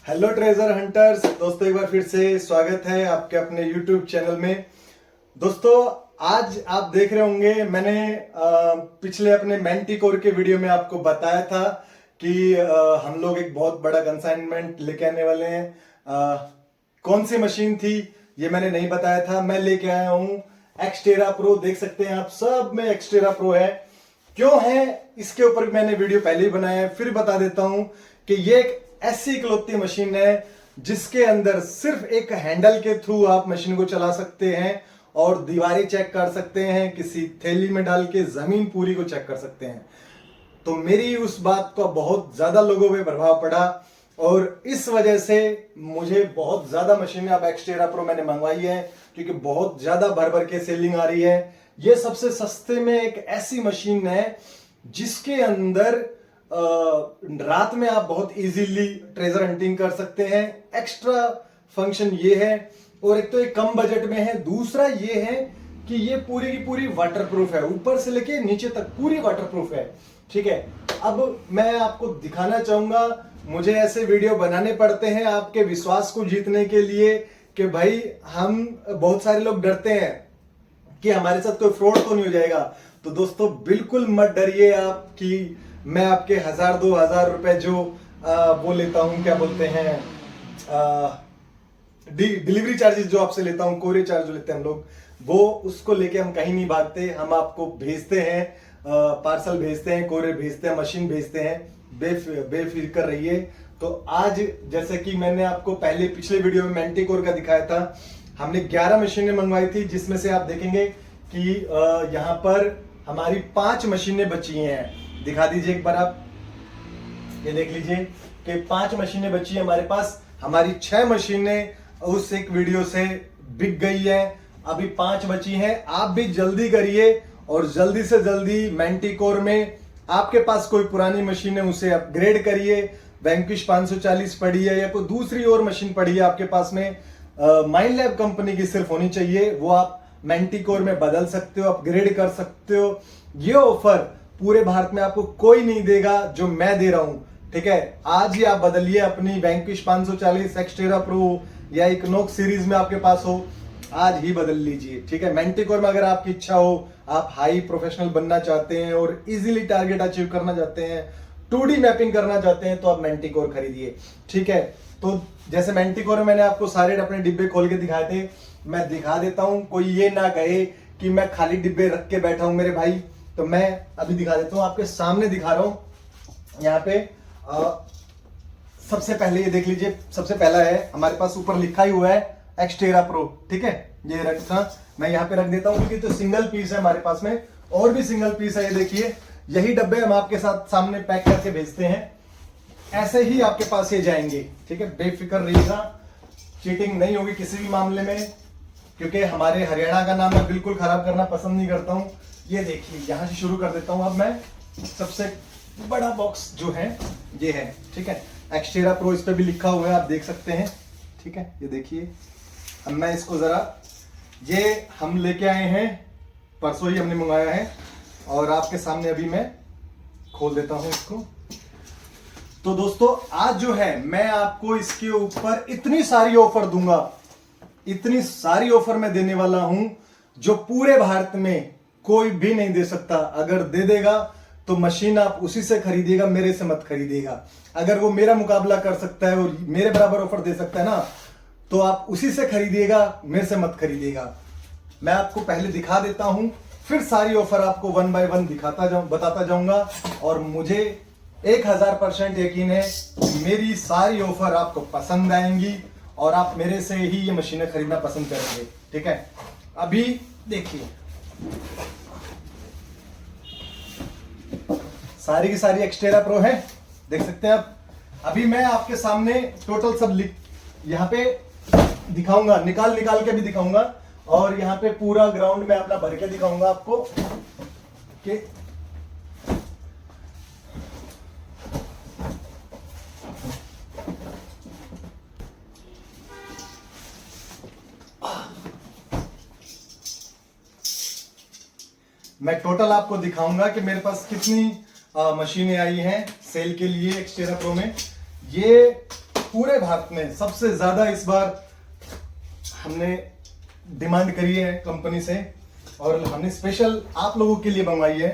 Hello treasure hunters दोस्तों, एक बार फिर से स्वागत है आपके अपने यूट्यूब चैनल में। दोस्तों आज आप देख रहे होंगे, मैंने पिछले अपने मैंटीकोर के वीडियो में आपको बताया था कि हम लोग एक बहुत बड़ा कंसाइनमेंट लेके आने वाले हैं। कौन सी मशीन थी ये मैंने नहीं बताया था। मैं लेके आया हूँ एक्सटेरा प्रो। देख सकते हैं आप सब में एक्सटेरा प्रो है। क्यों है इसके ऊपर मैंने वीडियो पहले ही बनाया है, फिर बता देता हूं कि ये एक ऐसी इकलौती मशीन है जिसके अंदर सिर्फ एक हैंडल के थ्रू आप मशीन को चला सकते हैं और दीवारें चेक कर सकते हैं, किसी थैली में डाल के जमीन पूरी को चेक कर सकते हैं। तो मेरी उस बात का बहुत ज्यादा लोगों पे प्रभाव पड़ा और इस वजह से मुझे बहुत ज्यादा मशीनें अब एक्सटेरा प्रो मैंने मंगवाई है, क्योंकि बहुत ज्यादा भर भर के सेलिंग आ रही है। ये सबसे सस्ते में एक ऐसी मशीन है जिसके अंदर रात में आप बहुत इजीली ट्रेजर हंटिंग कर सकते हैं। एक्स्ट्रा फंक्शन ये है, और एक तो ये कम बजट में है, दूसरा ये है कि ये पूरी की पूरी वाटरप्रूफ है, ऊपर से लेके नीचे तक पूरी वाटरप्रूफ है। ठीक है, अब मैं आपको दिखाना चाहूंगा। मुझे ऐसे वीडियो बनाने पड़ते हैं आपके विश्वास को जीतने के लिए कि भाई हम बहुत सारे लोग डरते हैं कि हमारे साथ कोई फ्रॉड तो नहीं हो जाएगा। तो दोस्तों बिल्कुल मत डरिए आप कि मैं आपके 1000-2000 रुपए जो वो लेता हूं, क्या बोलते हैं, डिलीवरी चार्जेस जो आपसे लेता हूं, कोरियर चार्ज जो लेते हैं हम लोग, वो उसको लेके हम कहीं नहीं भागते। हम आपको भेजते हैं, पार्सल भेजते हैं, कोरियर भेजते हैं, मशीन भेजते हैं। बेफिक्र रहिए। तो आज जैसे कि मैंने आपको पहले पिछले वीडियो में मैंटीकोर का दिखाया था, हमने 11 मशीनें मंगवाई थी, जिसमें से आप देखेंगे कि यहां पर हमारी 5 मशीनें बची हैं। दिखा दीजिए एक बार आप, ये देख लीजिए कि 5 मशीनें बची हैं हमारे पास। हमारी 6 मशीनें उस एक वीडियो से बिक गई है, अभी 5 बची हैं। आप भी जल्दी करिए और जल्दी से जल्दी मैंटीकोर में आपके पास कोई पुरानी मशीन है उसे अपग्रेड करिए। वैंक्विश 540 पड़ी है या कोई दूसरी और मशीन पड़ी है आपके पास में, माइंडलैब कंपनी की सिर्फ होनी चाहिए, वो आप मैंटीकोर में बदल सकते हो, अपग्रेड कर सकते हो। ये ऑफर पूरे भारत में आपको कोई नहीं देगा जो मैं दे रहा हूं। ठीक है, आज ही आप बदलिए अपनी वैंक्विश 540 एक्सटेरा प्रो या इक्नोक्स सीरीज में आपके पास हो, आज ही बदल लीजिए। ठीक है, मैंटीकोर में अगर आपकी इच्छा हो, आप हाई प्रोफेशनल बनना चाहते हैं और इजीली टारगेट अचीव करना चाहते हैं, 2D मैपिंग करना चाहते हैं, तो आप मैंटीकोर खरीदिए। ठीक है, तो जैसे मैंटीकोर में मैंने आपको सारे अपने डिब्बे खोल के दिखाए थे, मैं दिखा देता हूं, कोई ये ना कहे कि मैं खाली डिब्बे रख के बैठा हूं मेरे भाई। तो मैं अभी दिखा देता हूं, आपके सामने दिखा रहा हूं। यहाँ पे सबसे पहले ये देख लीजिए, सबसे पहला है हमारे पास, ऊपर लिखा ही हुआ है एक्सटेरा प्रो। ठीक है, ये रखा, मैं यहाँ पे रख देता हूँ क्योंकि तो सिंगल पीस है हमारे पास में, और भी सिंगल पीस है। ये देखिए, यही डब्बे हम आपके साथ सामने पैक करके भेजते हैं, ऐसे ही आपके पास ये जाएंगे। ठीक है, बेफिक्र रहिएगा, चीटिंग नहीं होगी किसी भी मामले में, क्योंकि हमारे हरियाणा का नाम मैं बिल्कुल खराब करना पसंद नहीं करता हूं। ये देखिए, यहां से शुरू कर देता हूं। अब मैं सबसे बड़ा बॉक्स जो है ये है। ठीक है, एक्सटेरा प्रो इस पे भी लिखा हुआ है, आप देख सकते हैं। ठीक है, ये देखिए, अब मैं इसको जरा, ये हम लेके आए हैं, परसों ही हमने मंगाया है, और आपके सामने अभी मैं खोल देता हूं इसको। तो दोस्तों आज जो है मैं आपको इसके ऊपर इतनी सारी ऑफर दूंगा, इतनी सारी ऑफर मैं देने वाला हूं जो पूरे भारत में कोई भी नहीं दे सकता। अगर दे देगा तो मशीन आप उसी से खरीदिएगा, मेरे से मत खरीदिएगा। अगर वो मेरा मुकाबला कर सकता है और मेरे बराबर ऑफर दे सकता है ना, तो आप उसी से खरीदिएगा, मेरे से मत खरीदिएगा। मैं आपको पहले दिखा देता हूं, फिर सारी ऑफर आपको 1 बाय 1 बताता जाऊंगा, और मुझे 1000% यकीन है कि मेरी सारी ऑफर आपको पसंद आएंगी और आप मेरे से ही ये मशीनें खरीदना पसंद करेंगे। ठीक है, अभी देखिए, सारी की सारी एक्सटेरा प्रो है, देख सकते हैं आप। अभी मैं आपके सामने टोटल सब यहाँ पे दिखाऊंगा, निकाल के भी दिखाऊंगा, और यहाँ पे पूरा ग्राउंड में अपना भर के दिखाऊंगा आपको कि मैं टोटल आपको दिखाऊंगा कि मेरे पास कितनी मशीनें आई हैं सेल के लिए एक्सटेरा प्रो में। ये पूरे भारत में सबसे ज्यादा इस बार हमने डिमांड करी है कंपनी से और हमने स्पेशल आप लोगों के लिए मंगवाई है।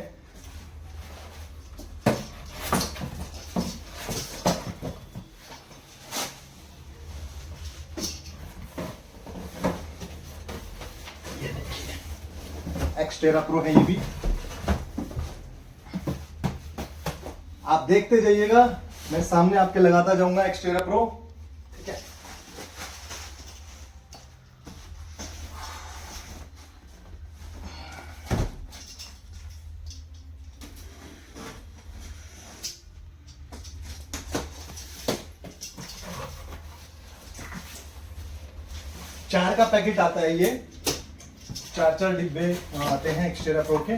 एक्सटेरा प्रो है ये भी, आप देखते जाइएगा, मैं सामने आपके लगाता जाऊंगा एक्सटेरा प्रो। ठीक है, चार का पैकेट आता है ये, चार डिब्बे आते हैं एक्सटेरा प्रो के।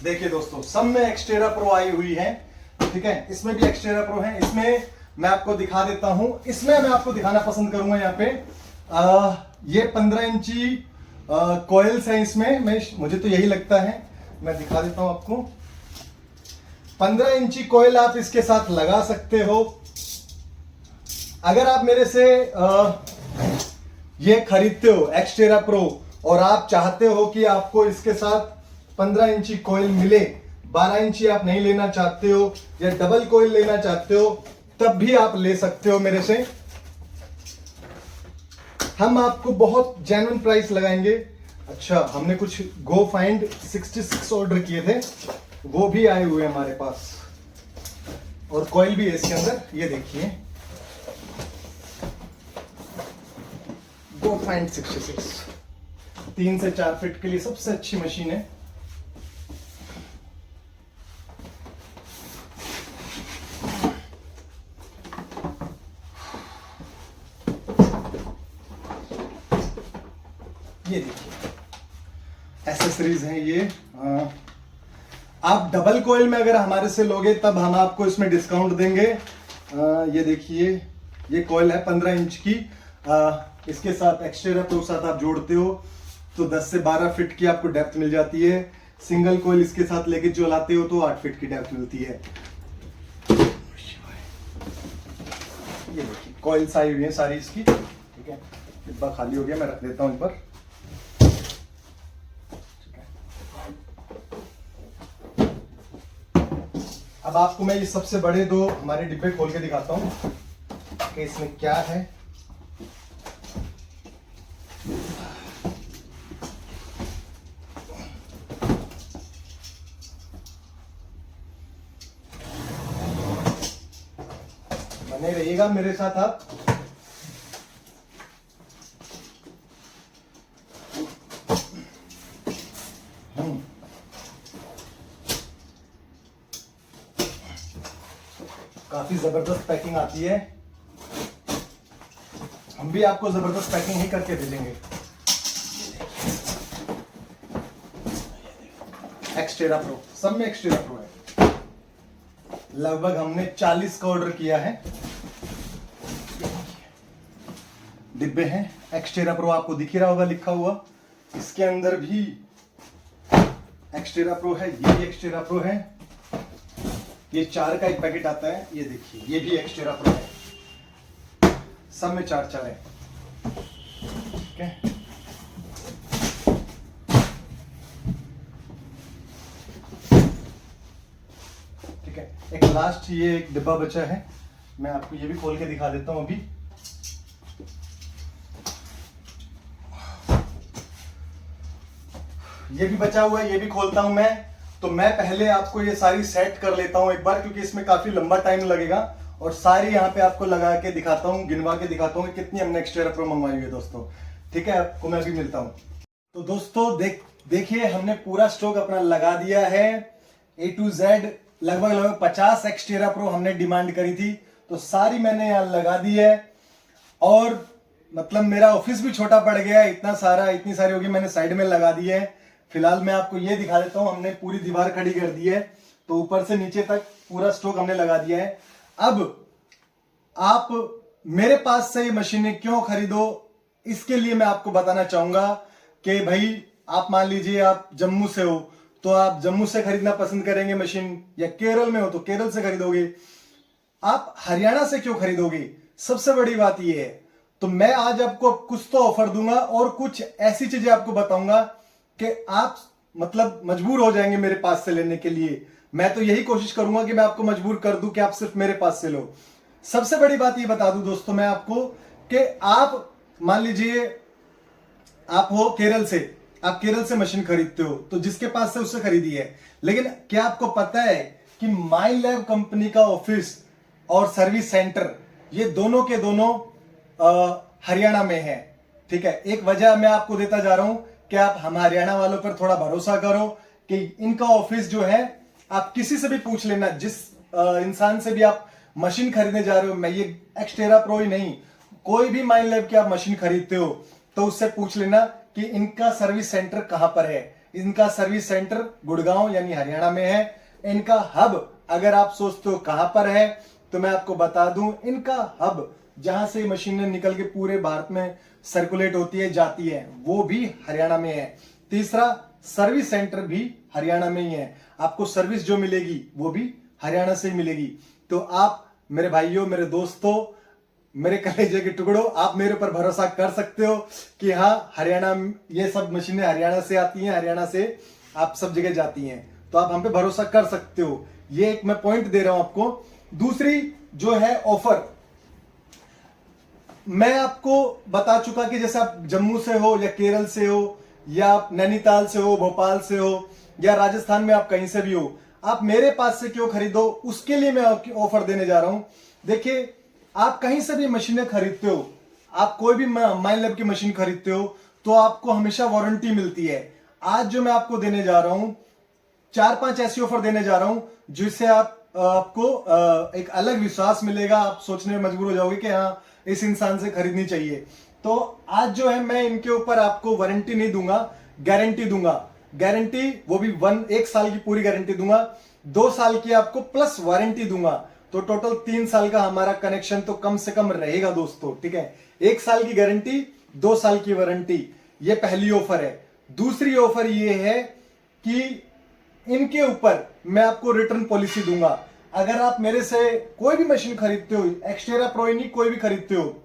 देखिए दोस्तों, सब में एक्सटेरा प्रो आई हुई है। ठीक है, इसमें भी एक्सटेरा प्रो है। इसमें मैं आपको दिखा देता हूं, इसमें मैं आपको दिखाना पसंद करूंगा यहाँ पे ये 15 इंची कॉइल्स है इसमें। मुझे तो यही लगता है, मैं दिखा देता हूं आपको। 15 इंची कॉइल आप इसके साथ लगा सकते हो। अगर आप मेरे से ये खरीदते हो एक्सटेरा प्रो और आप चाहते हो कि आपको इसके साथ 15 इंची कॉइल मिले, 12 इंची आप नहीं लेना चाहते हो या डबल कॉइल लेना चाहते हो, तब भी आप ले सकते हो मेरे से। हम आपको बहुत जेन्युइन प्राइस लगाएंगे। अच्छा, हमने कुछ गो फाइंड 66 ऑर्डर किए थे, वो भी आए हुए हैं हमारे पास और कॉइल भी है इसके अंदर। ये देखिए, गो फाइंड 66 3 से 4 फीट के लिए सबसे अच्छी मशीन है। ये देखिए, एसेसरीज हैं ये। आप डबल कोयल में अगर हमारे से लोगे तब हम आपको इसमें डिस्काउंट देंगे। ये देखिए, ये कोयल है 15 इंच की। इसके साथ एक्सटेरा प्रो साथ आप जोड़ते हो तो 10 से 12 फीट की आपको डेप्थ मिल जाती है। सिंगल कोयल इसके साथ लेके चलाते हो तो 8 फीट की डेप्थ मिलती है। ये देखिए, कॉइल्स आई हुई है सारी इसकी। ठीक है, डिब्बा खाली हो गया, मैं रख देता हूं इन पर। अब आपको मैं ये सबसे बड़े दो हमारे डिब्बे खोल के दिखाता हूं कि इसमें क्या है। बने रहिएगा मेरे साथ आप। काफी जबरदस्त पैकिंग आती है, हम भी आपको जबरदस्त पैकिंग ही करके भेजेंगे। एक्सटेरा प्रो, सब में एक्सटेरा प्रो है। लगभग हमने 40 का ऑर्डर किया है। डिब्बे हैं एक्सटेरा प्रो, आपको दिख ही रहा होगा लिखा हुआ। इसके अंदर भी एक्सटेरा प्रो है, ये भी एक्सटेरा प्रो है। ये 4 का एक पैकेट आता है, ये देखिए, ये भी एक्सटेरा प्रो है। सब में 4 है। ठीक है, ठीक है। एक लास्ट ये एक डिब्बा बचा है, मैं आपको ये भी खोल के दिखा देता हूं अभी। ये भी बचा हुआ है, ये भी खोलता हूं मैं। तो मैं पहले आपको ये सारी सेट कर लेता हूं एक बार, क्योंकि इसमें काफी लंबा टाइम लगेगा। और सारी यहाँ पे आपको लगा के दिखाता हूँ, गिनवा के दिखाता हूँ कितनी हमने एक्सटेरा प्रो मंगवाई हुई है दोस्तों। ठीक है, आपको मैं भी मिलता हूँ। तो दोस्तों देखिए, हमने पूरा स्टॉक अपना लगा दिया है A to Z। लगभग 50 एक्सटेरा प्रो हमने डिमांड करी थी, तो सारी मैंने यहाँ लगा दी है। और मतलब मेरा ऑफिस भी छोटा पड़ गया, इतना सारा, इतनी सारी होगी, मैंने साइड में लगा दी है। फिलहाल मैं आपको ये दिखा देता हूं, हमने पूरी दीवार खड़ी कर दी है, तो ऊपर से नीचे तक पूरा स्टॉक हमने लगा दिया है। अब आप मेरे पास से ये मशीनें क्यों खरीदो, इसके लिए मैं आपको बताना चाहूंगा। कि भाई आप मान लीजिए आप जम्मू से हो तो आप जम्मू से खरीदना पसंद करेंगे मशीन, या केरल में हो तो केरल से खरीदोगे, आप हरियाणा से क्यों खरीदोगे? सबसे बड़ी बात यह है। तो मैं आज आपको कुछ तो ऑफर दूंगा और कुछ ऐसी चीजें आपको बताऊंगा कि आप मतलब मजबूर हो जाएंगे मेरे पास से लेने के लिए। मैं तो यही कोशिश करूंगा कि मैं आपको मजबूर कर दूं कि आप सिर्फ मेरे पास से लो। सबसे बड़ी बात ये बता दूं दोस्तों मैं आपको कि आप मान लीजिए आप हो केरल से, आप केरल से मशीन खरीदते हो तो जिसके पास से उससे खरीदी है, लेकिन क्या आपको पता है कि माइलैब कंपनी का ऑफिस और सर्विस सेंटर ये दोनों के दोनों हरियाणा में है। ठीक है, एक वजह मैं आपको देता जा रहा हूं कि आप हम हरियाणा वालों पर थोड़ा भरोसा करो कि इनका ऑफिस जो है, आप किसी से भी पूछ लेना, जिस इंसान से भी आप मशीन खरीदने जा रहे हो, मैं ये एक्सटेरा प्रो ही नहीं, कोई भी माइलैब की आप मशीन खरीदते हो तो उससे पूछ लेना कि इनका सर्विस सेंटर कहां पर है। इनका सर्विस सेंटर गुड़गांव यानी हरियाणा में है। इनका हब अगर आप सोचते हो कहां पर है तो मैं आपको बता दूं, इनका हब जहां से मशीनें निकल के पूरे भारत में सर्कुलेट होती है जाती है वो भी हरियाणा में है। तीसरा, सर्विस सेंटर भी हरियाणा में ही है। आपको सर्विस जो मिलेगी वो भी हरियाणा से ही मिलेगी। तो आप मेरे भाइयों, मेरे दोस्तों, मेरे कलेजे के टुकड़ों, आप मेरे ऊपर भरोसा कर सकते हो कि हाँ हरियाणा, ये सब मशीनें हरियाणा से आती हैं, हरियाणा से आप सब जगह जाती हैं, तो आप हम पे भरोसा कर सकते हो। ये एक मैं पॉइंट दे रहा हूं आपको। दूसरी जो है ऑफर, मैं आपको बता चुका कि जैसे आप जम्मू से हो या केरल से हो या आप नैनीताल से हो, भोपाल से हो या राजस्थान में आप कहीं से भी हो, आप मेरे पास से क्यों खरीदो, उसके लिए मैं ऑफर देने जा रहा हूं। देखिए, आप कहीं से भी मशीनें खरीदते हो, आप कोई भी माइलैब की मशीन खरीदते हो तो आपको हमेशा वारंटी मिलती है। आज जो मैं आपको देने जा रहा हूं, 4-5 ऐसी ऑफर देने जा रहा हूं जिससे आपको एक अलग विश्वास मिलेगा। आप सोचने में मजबूर हो जाओगे कि हाँ इस इंसान से खरीदनी चाहिए। तो आज जो है मैं इनके ऊपर आपको वारंटी नहीं दूंगा, गारंटी दूंगा। गारंटी वो भी 1 साल की पूरी गारंटी दूंगा, 2 साल की आपको प्लस वारंटी दूंगा। तो टोटल 3 साल का हमारा कनेक्शन तो कम से कम रहेगा दोस्तों। ठीक है, 1 साल की गारंटी, 2 साल की वारंटी, ये पहली ऑफर है। दूसरी ऑफर ये है कि इनके ऊपर मैं आपको रिटर्न पॉलिसी दूंगा। अगर आप मेरे से कोई भी मशीन खरीदते हो, एक्सटेरा प्रो ही नहीं कोई भी खरीदते हो,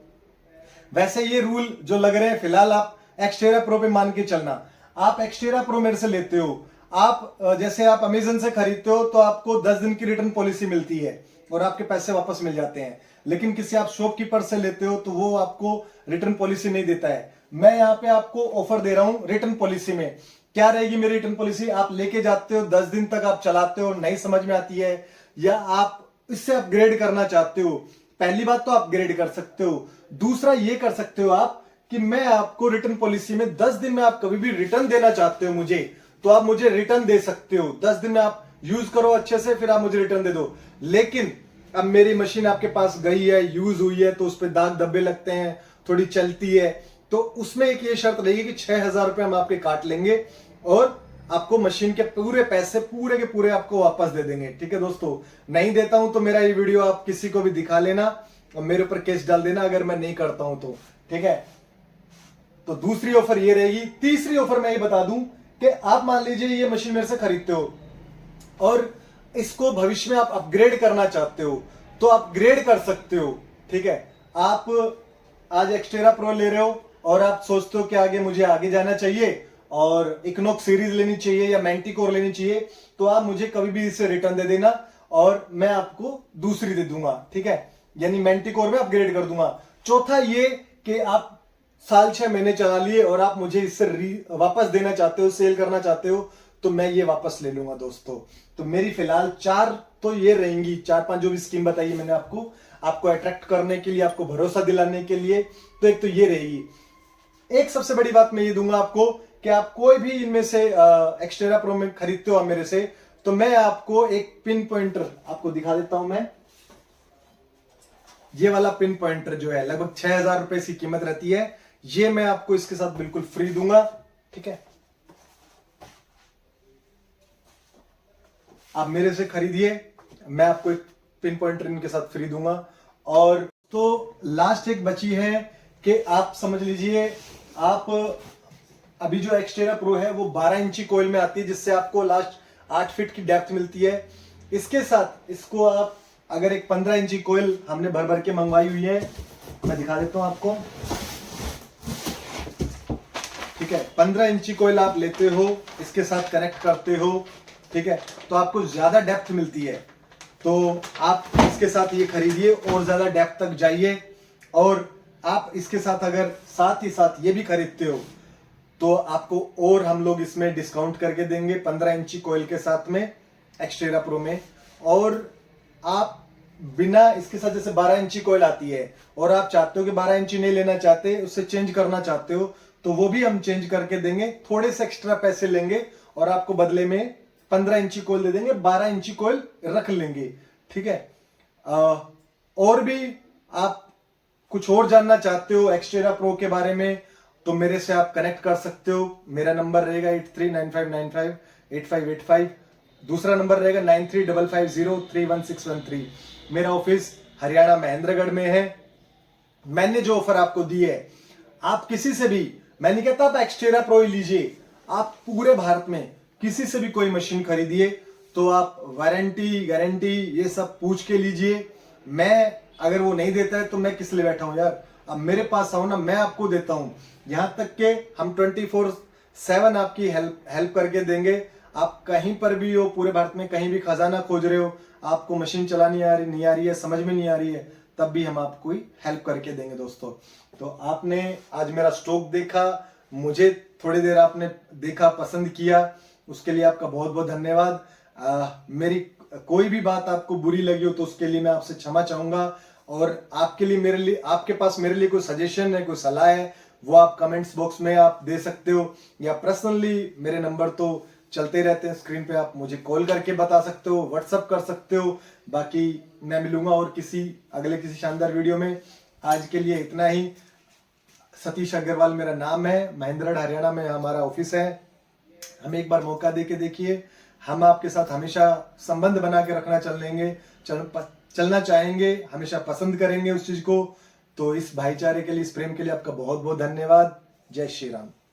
वैसे ये रूल जो लग रहे हैं फिलहाल आप एक्सटेरा प्रो पे मान के चलना। आप एक्सटेरा प्रो मेरे से लेते हो, आप जैसे आप अमेजन से खरीदते हो तो आपको 10 दिन की रिटर्न पॉलिसी मिलती है और आपके पैसे वापस मिल जाते हैं। लेकिन किसी आप शॉपकीपर से लेते हो तो वो आपको रिटर्न पॉलिसी नहीं देता है। मैं यहाँ पे आपको ऑफर दे रहा हूं रिटर्न पॉलिसी में। क्या रहेगी मेरी रिटर्न पॉलिसी? आप लेके जाते हो, 10 दिन तक आप चलाते हो, नहीं समझ में आती है या आप इससे अपग्रेड करना चाहते हो, पहली बात तो अपग्रेड कर सकते हो। दूसरा ये कर सकते हो आप कि मैं आपको रिटर्न पॉलिसी में 10 दिन में आप कभी भी रिटर्न देना चाहते हो मुझे, तो आप मुझे रिटर्न दे सकते हो। 10 दिन में आप यूज करो अच्छे से, फिर आप मुझे रिटर्न दे दो। लेकिन अब मेरी मशीन आपके पास गई है, यूज हुई है, तो उस पर दाग धब्बे लगते हैं, थोड़ी चलती है, तो उसमें एक ये शर्त रहेगी कि 6,000 रुपए हम आपके काट लेंगे और आपको मशीन के पूरे पैसे पूरे के पूरे आपको वापस दे देंगे। ठीक है दोस्तों, नहीं देता हूं तो मेरा ये वीडियो आप किसी को भी दिखा लेना और मेरे ऊपर केस डाल देना अगर मैं नहीं करता हूं तो। ठीक है, तो दूसरी ऑफर ये रहेगी। तीसरी ऑफर मैं ये बता दूं कि आप मान लीजिए ये मशीन मेरे से खरीदते हो और इसको भविष्य में आप अपग्रेड करना चाहते हो तो अपग्रेड कर सकते हो। ठीक है, आप आज एक्सटेरा प्रो ले रहे हो और आप सोचते हो कि आगे मुझे आगे जाना चाहिए और इक्नोक्स सीरीज लेनी चाहिए या मैंटिकोर लेनी चाहिए, तो आप मुझे कभी भी इसे रिटर्न दे देना और मैं आपको दूसरी दे दूंगा। ठीक है, यानी मैंटिकोर में अपग्रेड कर दूंगा। चौथा ये कि आप साल 6 महीने चला लिए और आप मुझे इससे वापस देना चाहते हो, सेल करना चाहते हो, तो मैं ये वापस ले लूंगा दोस्तों। तो मेरी फिलहाल 4 तो ये रहेंगी, 4-5 जो भी स्कीम बताई है मैंने आपको अट्रैक्ट करने के लिए, आपको भरोसा दिलाने के लिए, तो एक तो ये रहेगी। एक सबसे बड़ी बात मैं ये दूंगा आपको कि आप कोई भी इनमें से एक्सटेरा प्रो में खरीदते हो मेरे से, तो मैं आपको एक पिन पॉइंटर आपको दिखा देता हूं। मैं ये वाला पिन पॉइंटर जो है लगभग 6,000 रुपए इसकी कीमत रहती है, ये मैं आपको इसके साथ बिल्कुल फ्री दूंगा। ठीक है, आप मेरे से खरीदिए, मैं आपको एक पिन पॉइंटर इनके साथ फ्री दूंगा। और तो लास्ट एक बची है कि आप समझ लीजिए, आप अभी जो एक्सटेरा प्रो है वो 12 इंची कोयल में आती है, जिससे आपको लास्ट 8 फीट की डेप्थ मिलती है। इसके साथ इसको आप अगर एक 15 इंची कोयल हमने भर भर के मंगवाई हुई है, मैं दिखा देता हूं आपको। ठीक है, 15 इंची कोयल आप लेते हो, इसके साथ कनेक्ट करते हो, ठीक है, तो आपको ज्यादा डेप्थ मिलती है। तो आप इसके साथ ये खरीदिए और ज्यादा डेप्थ तक जाइए। और आप इसके साथ अगर साथ ही साथ ये भी खरीदते हो तो आपको और हम लोग इसमें डिस्काउंट करके देंगे 15 इंची कोयल के साथ में एक्सटेरा प्रो में। और आप बिना इसके साथ, जैसे 12 इंची कोयल आती है और आप चाहते हो कि 12 इंची नहीं लेना चाहते, उससे चेंज करना चाहते हो, तो वो भी हम चेंज करके देंगे। थोड़े से एक्स्ट्रा पैसे लेंगे और आपको बदले में 15 इंची कोयल दे देंगे, 12 इंची कोयल रख लेंगे। ठीक है, और भी आप कुछ और जानना चाहते हो एक्सटेरा प्रो के बारे में तो मेरे से आप कनेक्ट कर सकते हो। मेरा नंबर रहेगा 8395958585। दूसरा नंबर रहेगा 9355031613। मेरा ऑफिस हरियाणा महेंद्रगढ़ में है। मैंने जो ऑफर आपको दी है, आप किसी से भी, मैं नहीं कहता आप एक्सटेरा प्रो ही लीजिए, आप पूरे भारत में किसी से भी कोई मशीन खरीदिए तो आप वारंटी गारंटी ये सब पूछ के लीजिए। मैं अगर वो नहीं देता है तो मैं किस लिए बैठा हूं यार, अब मेरे पास आओ ना, मैं आपको देता हूं। यहां तक के हम 24/7 आपकी हेल्प करके देंगे। आप कहीं पर भी हो, पूरे भारत में कहीं भी खजाना खोज रहे हो, आपको मशीन चलानी नहीं आ रही है, समझ में नहीं आ रही है, तब भी हम आपको हेल्प करके देंगे दोस्तों। तो आपने आज मेरा स्टॉक देखा, मुझे थोड़ी देर आपने देखा, पसंद किया, उसके लिए आपका बहुत बहुत धन्यवाद। मेरी कोई भी बात आपको बुरी लगी हो तो उसके लिए मैं आपसे क्षमा चाहूंगा। और आपके लिए, मेरे लिए, आपके पास मेरे लिए कोई सजेशन है, कोई सलाह है, वो आप कमेंट्स बॉक्स में आप दे सकते हो, या पर्सनली मेरे नंबर तो चलते रहते हैं स्क्रीन पे, आप मुझे कॉल करके बता सकते हो, व्हाट्सअप कर सकते हो। बाकी मैं मिलूंगा और अगले किसी शानदार वीडियो में। आज के लिए इतना ही। सतीश अग्रवाल मेरा नाम है, महेंद्रगढ़ हरियाणा में हमारा ऑफिस है। हमें एक बार मौका दे के देखिए, हम आपके साथ हमेशा संबंध बना के रखना चलना चाहेंगे, हमेशा पसंद करेंगे उस चीज को। तो इस भाईचारे के लिए, इस प्रेम के लिए आपका बहुत बहुत धन्यवाद। जय श्री राम।